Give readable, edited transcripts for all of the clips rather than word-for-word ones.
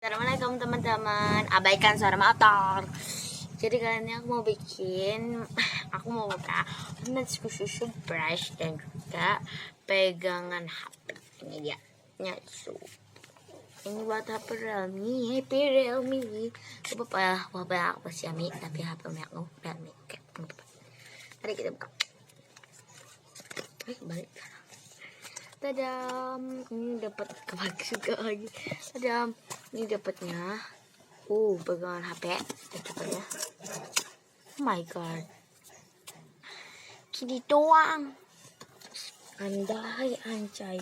Assalamualaikum teman-teman, abaikan suara motor. Jadi kali ini aku mau buka susu brush dan juga pegangan HP. Ini dia, nyatu. Ini buat HP Realme. Apa aku Xiaomi, tapi HP aku Realme. Oke, mari kita buka. Balik. Tadam, ini dapat kebalik juga lagi. Tadam, ini dapatnya. Pegangan HP. Coba ya. Oh my god. Gini doang. Anjay.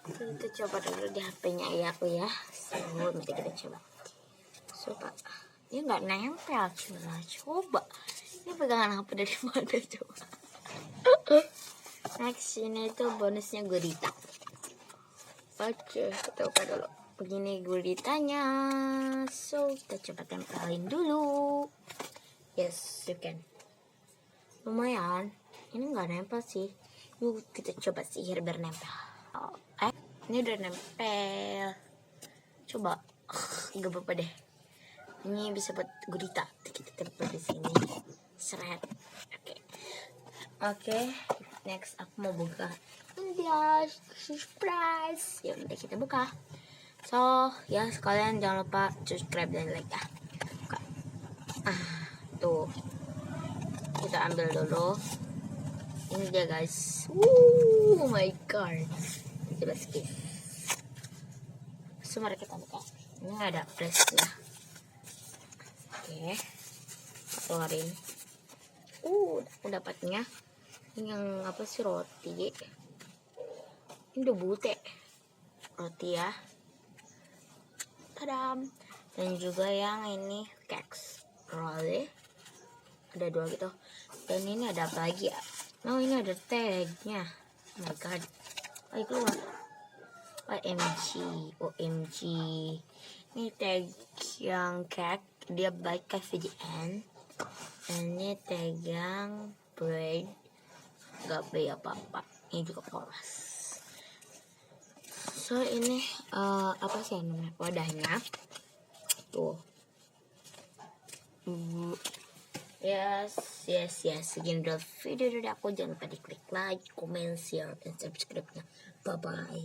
Kita coba dulu di HP-nya ayah aku ya. Mari kita coba. Ini nggak nempel, coba. Ini pegangan HP dari mana coba? Next ini tuh bonusnya gurita. Oke, kita buka dulu. Begini guritanya. So kita coba tempelin dulu. Yes, you can. Lumayan. Ini nggak nempel sih. Yuk kita coba sihir biar nempel. Ini udah nempel. Coba. Gak apa-apa deh. Ini bisa buat gurita. Kita tempel di sini. Seret. Oke. Next aku mau buka dia surprise. Ya udah kita buka. So ya sekalian jangan lupa subscribe dan like ya. Buka. Tuh kita ambil dulu. Ini dia guys. Oh my god. Coba skip. Mari kita buka. Ini ada flashnya. Oke. Keluarin. Aku dapatnya. Ini yang apa sih, roti? Ini udah bute roti ya. Tadam. Dan juga yang ini cakes roll. Ada 2 gitu. Dan ini ada apa lagi ya? Ini ada tagnya. Oh my god. Ayo keluar. OMG. Ini tag yang cake, dia baik ke VGN. Dan ini tag yang bread, gak beli apa-apa. Ini juga polos. So ini apa sih namanya, wadahnya tuh. Yes. Segini dulu video dari aku. Jangan lupa di klik like, comment, share, dan subscribe nya. Bye bye.